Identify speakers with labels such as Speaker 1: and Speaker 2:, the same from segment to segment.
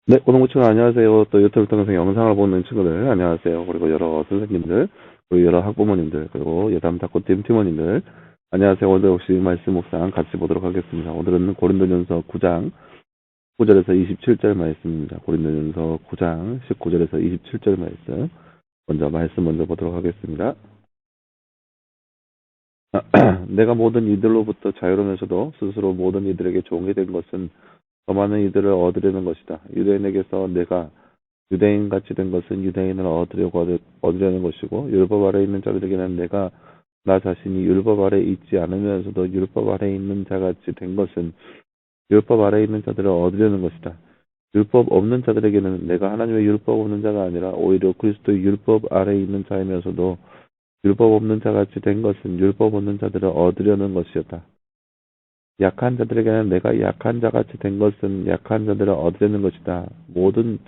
Speaker 1: 네, 고등부 친구 안녕하세요. 또 유튜브 통해서 영상을 보는 친구들 안녕하세요. 그리고 여러 선생님들, 그리고 여러 학부모님들, 그리고 예담 탁구팀 팀원님들 안녕하세요. 오늘 혹시 말씀 묵상 같이 보도록 하겠습니다. 오늘은 고린도전서 9장 9절에서 27절 말씀입니다. 고린도전서 9장 19절에서 27절 말씀. 먼저 보도록 하겠습니다. 내가 모든 이들로부터 자유로면서도 스스로 모든 이들에게 종이 된 것은 더 많은 이들을 얻으려는 것이다. 유대인에게서 내가 유대인 같이 된 것은 유대인을 얻으려는 것이고, 율법 아래 있는 자들에게는 내가 나 자신이 율법 아래 있지 않으면서도 율법 아래 있는 자같이 된 것은 율법 아래 있는 자들을 얻으려는 것이다. 율법 없는 자들에게는 내가 하나님의 율법 없는 자가 아니라 오히려 그리스도의 율법 아래 있는 자이면서도 율법 없는 자같이 된 것은 율법 없는 자들을 얻으려는 것이었다. 약한 자들에게는 내가 약한 자같이 된 것은 약한 자들을 얻으려는 것이다. 모든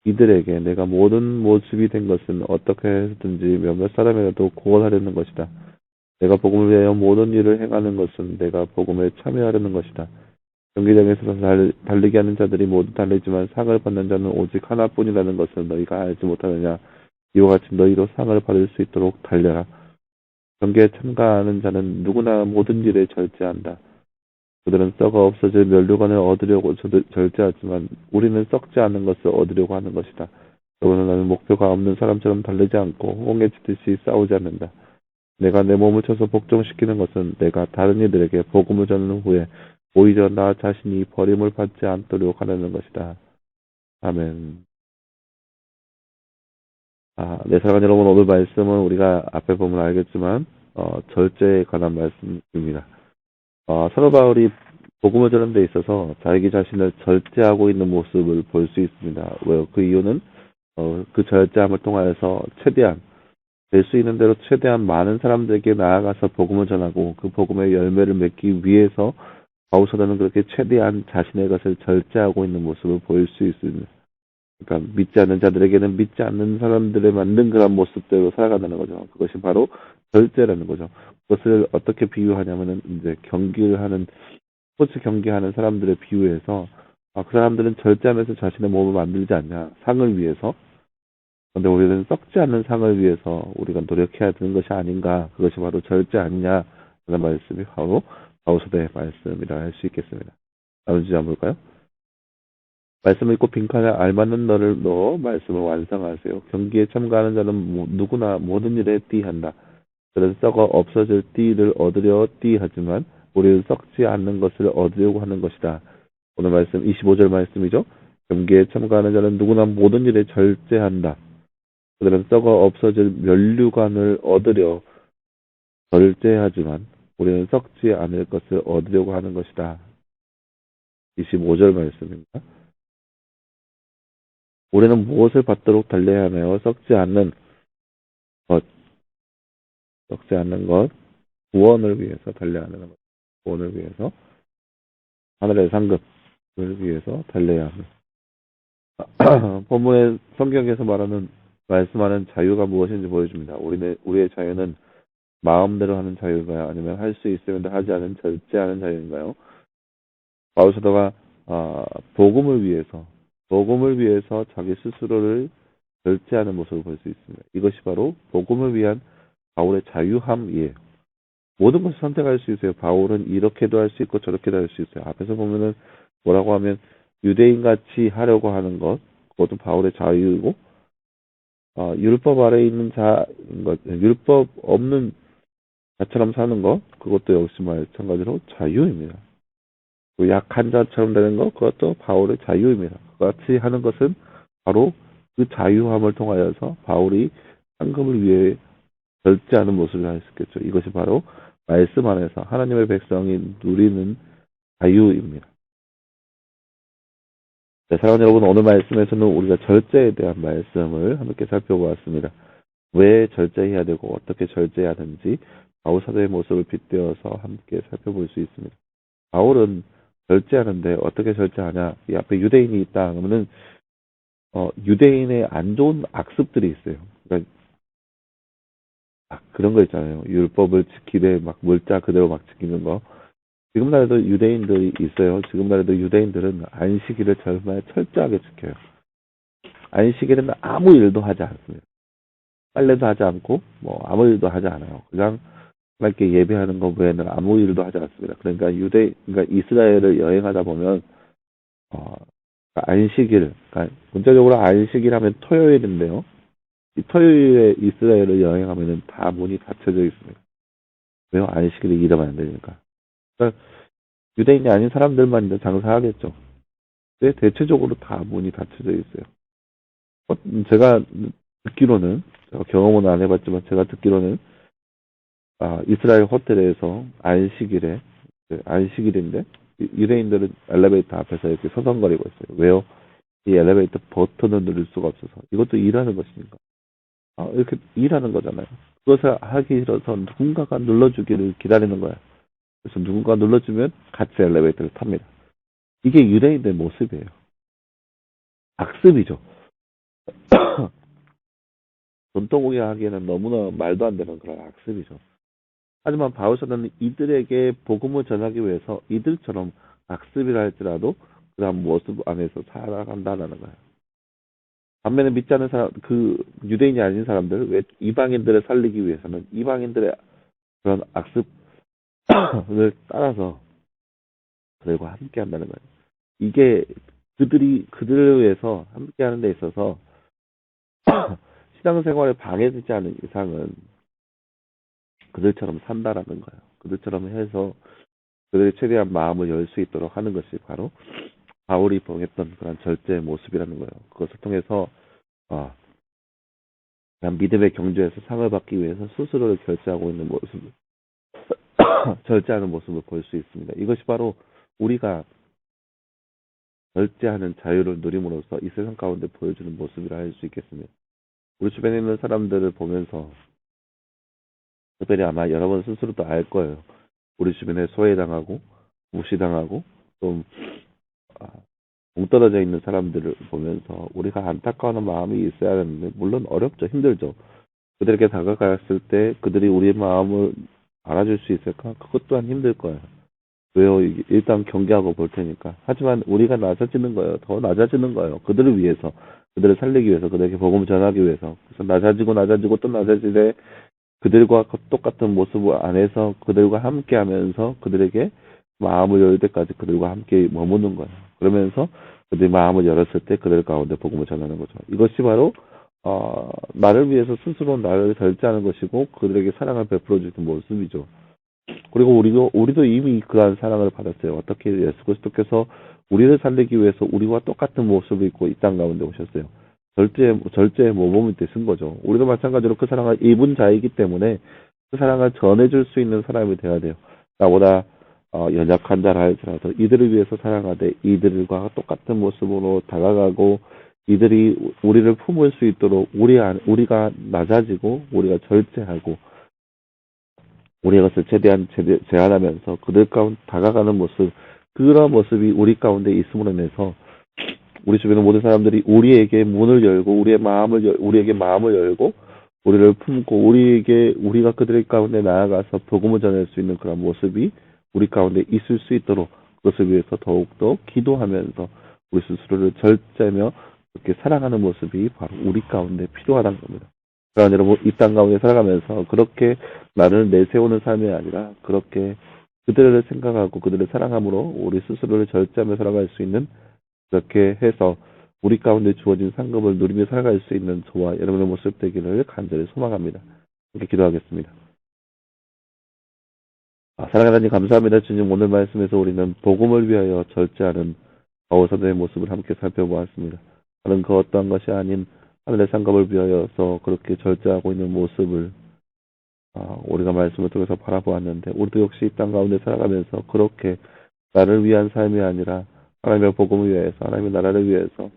Speaker 1: 이들에게 내가 모든 모습이 된 것은 어떻게 해서든지 몇몇 사람이라도 구원하려는 것이다. 내가 복음을 위하여 모든 일을 행하는 것은 내가 복음에 참여하려는 것이다. 경기장에서 달리게 하는 자들이 모두 달리지만 상을 받는 자는 오직 하나뿐이라는 것을 너희가 알지 못하느냐. 이와 같이 너희도 상을 받을 수 있도록 달려라. 경기에 참가하는 자는 누구나 모든 일에 절제한다. 그들은 썩어 없어질 면류관을 얻으려고 절제하지만 우리는 썩지 않는 것을 얻으려고 하는 것이다. 더구나 나는 목표가 없는 사람처럼 달리지 않고 홍해 치듯이 싸우지 않는다. 내가 내 몸을 쳐서 복종시키는 것은 내가 다른 이들에게 복음을 전하는 후에 오히려 나 자신이 버림을 받지 않도록 하려는 것이다. 아멘. 네, 사랑하는 여러분, 오늘 말씀은 우리가 앞에 보면 알겠지만 절제에 관한 말씀입니다. 사도 바울이 복음을 전하는 데 있어서 자기 자신을 절제하고 있는 모습을 볼 수 있습니다. 왜요? 그 이유는 그 절제함을 통하여서 최대한 될 수 있는 대로 최대한 많은 사람들에게 나아가서 복음을 전하고 그 복음의 열매를 맺기 위해서 바울 사도는 그렇게 최대한 자신의 것을 절제하고 있는 모습을 보일 수 있습니다. 그러니까 믿지 않는 자들에게는 믿지 않는 사람들에 맞는 그런 모습대로 살아간다는 거죠. 그것이 바로 절제라는 거죠. 그것을 어떻게 비유하냐면은 이제 경기를 하는 스포츠 경기하는 사람들을 비유해서 그 사람들은 절제하면서 자신의 몸을 만들지 않냐 상을 위해서. 그런데 우리는 썩지 않는 상을 위해서 우리가 노력해야 되는 것이 아닌가. 그것이 바로 절제 아니냐 라는 말씀이 바로 바울서대의 말씀이라 할 수 있겠습니다. 다음 주제 한번 볼까요? 말씀을 읽고 빈칸에 알맞는 너를 넣어 말씀을 완성하세요. 경기에 참가하는 자는 누구나 모든 일에 띠한다. 그래서 썩어 없어질 띠를 얻으려 띠하지만 우리는 썩지 않는 것을 얻으려고 하는 것이다. 오늘 말씀 25절 말씀이죠. 경기에 참가하는 자는 누구나 모든 일에 절제한다. 그들은 썩어 없어질 면류관을 얻으려 절제하지만 우리는 썩지 않을 것을 얻으려고 하는 것이다. 25절 말씀입니다. 우리는 무엇을 받도록 달려야 하며 썩지 않는 것, 썩지 않는 것, 구원을 위해서 달려야 하는 것, 구원을 위해서 하늘의 상급을 위해서 달려야 합니다. 본문의 성경에서 말씀하는 자유가 무엇인지 보여줍니다. 우리의 자유는 마음대로 하는 자유인가요? 아니면 할 수 있으면 하지 않은 절제하는 자유인가요? 바울 사도가 복음을 위해서 자기 스스로를 절제하는 모습을 볼 수 있습니다. 이것이 바로 복음을 위한 바울의 자유함이에요. 모든 것을 선택할 수 있어요. 바울은 이렇게도 할 수 있고 저렇게도 할 수 있어요. 앞에서 보면은 뭐라고 하면 유대인같이 하려고 하는 것, 그것도 바울의 자유이고, 율법 아래 있는 자인 것, 율법 없는 자처럼 사는 것, 그것도 역시 마찬가지로 자유입니다. 또 약한 자처럼 되는 것, 그것도 바울의 자유입니다. 같이 하는 것은 바로 그 자유함을 통하여서 바울이 상급을 위해 절제하는 모습을 할 수 있겠죠. 이것이 바로 말씀 안에서 하나님의 백성이 누리는 자유입니다. 네, 사랑하는 여러분, 오늘 말씀에서는 우리가 절제에 대한 말씀을 함께 살펴보았습니다. 왜 절제해야 되고 어떻게 절제해야 하는지 바울 사도의 모습을 빗대어서 함께 살펴볼 수 있습니다. 바울은 절제하는데 어떻게 절제하냐? 이 앞에 유대인이 있다 그러면은 유대인의 안 좋은 악습들이 있어요. 그러니까 그런 거 있잖아요. 율법을 지키되 막 물자 그대로 막 지키는 거. 지금 날에도 유대인들이 있어요. 지금 날에도 유대인들은 안식일을 정말 철저하게 지켜요. 안식일에는 아무 일도 하지 않습니다. 빨래도 하지 않고 뭐 아무 일도 하지 않아요. 그냥 이렇게 예배하는 것 외에는 아무 일도 하지 않습니다. 그러니까 그러니까 이스라엘을 여행하다 보면 어, 안식일, 그러니까 문자적으로 안식일 하면 토요일인데요. 이 토요일에 이스라엘을 여행하면은 다 문이 닫혀져 있습니다. 왜요? 안식일에 일하면 안 되니까. 그러니까 유대인이 아닌 사람들만 이제 장사하겠죠. 근데 대체적으로 다 문이 닫혀져 있어요. 제가 듣기로는, 제가 경험은 안 해봤지만 제가 듣기로는 이스라엘 호텔에서 안식일에, 안식일인데 유대인들은 엘리베이터 앞에서 이렇게 서성거리고 있어요. 왜요? 이 엘리베이터 버튼을 누를 수가 없어서. 이것도 일하는 것입니까? 이렇게 일하는 거잖아요. 그것을 하기 싫어서 누군가가 눌러주기를 기다리는 거야. 그래서 누군가 눌러주면 같이 엘리베이터를 탑니다. 이게 유대인의 모습이에요. 악습이죠. 전통국에 하기에는 너무나 말도 안 되는 그런 악습이죠. 하지만 바울서는 이들에게 복음을 전하기 위해서 이들처럼 악습이라 할지라도 그런 모습 안에서 살아간다는 거예요. 반면에 믿지 않는 사람, 그 유대인이 아닌 사람들, 왜 이방인들을 살리기 위해서는 이방인들의 그런 악습을 따라서 그들과 함께 한다는 거예요. 이게 그들을 위해서 함께 하는 데 있어서 신앙생활에 방해되지 않은 이상은 그들처럼 산다라는 거예요. 그들처럼 해서 그들의 최대한 마음을 열 수 있도록 하는 것이 바로 바울이 보냈던 그런 절제의 모습이라는 거예요. 그것을 통해서 그냥 믿음의 경주에서 상을 받기 위해서 스스로를 결제하고 있는 모습을 절제하는 모습을 볼 수 있습니다. 이것이 바로 우리가 절제하는 자유를 누림으로써 이 세상 가운데 보여주는 모습이라 할 수 있겠습니다. 우리 주변에 있는 사람들을 보면서 특별히 아마 여러분 스스로도 알 거예요. 우리 주변에 소외당하고 무시당하고 좀 동떨어져 있는 사람들을 보면서 우리가 안타까워하는 마음이 있어야 하는데 물론 어렵죠. 힘들죠. 그들에게 다가갔을 때 그들이 우리의 마음을 알아줄 수 있을까? 그것 또한 힘들 거예요. 왜요? 일단 경계하고 볼 테니까. 하지만 우리가 낮아지는 거예요. 더 낮아지는 거예요. 그들을 위해서. 그들을 살리기 위해서. 그들에게 복음을 전하기 위해서. 그래서 낮아지고 또 낮아지되 그들과 똑같은 모습 안에서 그들과 함께 하면서 그들에게 마음을 열 때까지 그들과 함께 머무는 거예요. 그러면서 그들이 마음을 열었을 때 그들 가운데 복음을 전하는 거죠. 이것이 바로 나를 위해서 스스로 나를 절제하는 것이고 그들에게 사랑을 베풀어 주는 모습이죠. 그리고 우리도 이미 그러한 사랑을 받았어요. 어떻게 예수 그리스도께서 우리를 살리기 위해서 우리와 똑같은 모습을 입고 이 땅 가운데 오셨어요. 절제의 모범이 되신 거죠. 우리도 마찬가지로 그 사랑을 입은 자이기 때문에 그 사랑을 전해줄 수 있는 사람이 되어야 돼요. 나보다 연약한 자라 할지라도 이들을 위해서 사랑하되 이들과 똑같은 모습으로 다가가고 이들이 우리를 품을 수 있도록 우리가 낮아지고 우리가 절제하고 우리의 것을 최대한 제한하면서 그들 가운데 다가가는 모습, 그런 모습이 우리 가운데 있음으로 인해서 우리 주변의 모든 사람들이 우리에게 문을 열고 우리에게 마음을 열고 우리를 품고 우리가 그들의 가운데 나아가서 복음을 전할 수 있는 그런 모습이 우리 가운데 있을 수 있도록 그것을 위해서 더욱더 기도하면서 우리 스스로를 절제하며 그렇게 사랑하는 모습이 바로 우리 가운데 필요하다는 겁니다. 그러나 여러분 이 땅 가운데 살아가면서 그렇게 나를 내세우는 삶이 아니라 그렇게 그들을 생각하고 그들을 사랑함으로 우리 스스로를 절제하며 살아갈 수 있는 그렇게 해서 우리 가운데 주어진 상급을 누리며 살아갈 수 있는 저와 여러분의 모습 되기를 간절히 소망합니다. 이렇게 기도하겠습니다. 사랑하는 하나님 감사합니다. 주님 오늘 말씀에서 우리는 복음을 위하여 절제하는 바울사도의 모습을 함께 살펴보았습니다. 다른 그 어떠한 것이 아닌 하늘의 상급을 위하여서 그렇게 절제하고 있는 모습을 우리가 말씀을 통해서 바라보았는데 우리도 역시 이 땅 가운데 살아가면서 그렇게 나를 위한 삶이 아니라 하나님의 복음을 위해서 하나님의 나라를 위해서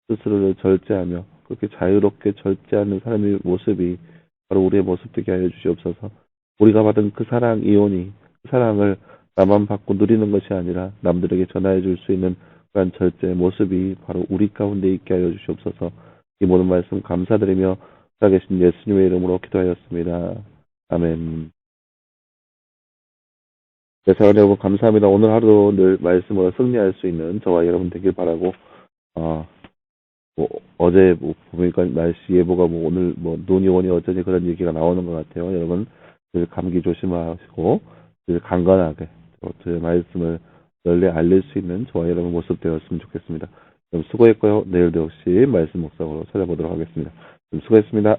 Speaker 1: 스스로를 절제하며 그렇게 자유롭게 절제하는 사람의 모습이 바로 우리의 모습 되게 하여 주시옵소서. 우리가 받은 그 사랑 이온이 그 사랑을 나만 받고 누리는 것이 아니라 남들에게 전하여 줄 수 있는 그런 절제의 모습이 바로 우리 가운데 있게 하여 주시옵소서. 이 모든 말씀 감사드리며 살아계신 예수님의 이름으로 기도하였습니다. 아멘. 네, 사랑하는 여러분 감사합니다. 오늘 하루 늘 말씀으로 승리할 수 있는 저와 여러분 되길 바라고 뭐 어제 뭐 보니까 날씨 예보가 뭐 오늘 뭐 눈이 오니 어쩌니 그런 얘기가 나오는 것 같아요. 여러분 늘 감기 조심하시고 늘 강건하게 저의 말씀을 널리 알릴 수 있는 저와 여러분 모습 되었으면 좋겠습니다. 그럼 수고했고요. 내일도 역시 말씀 묵상으로 찾아보도록 하겠습니다. 수고했습니다.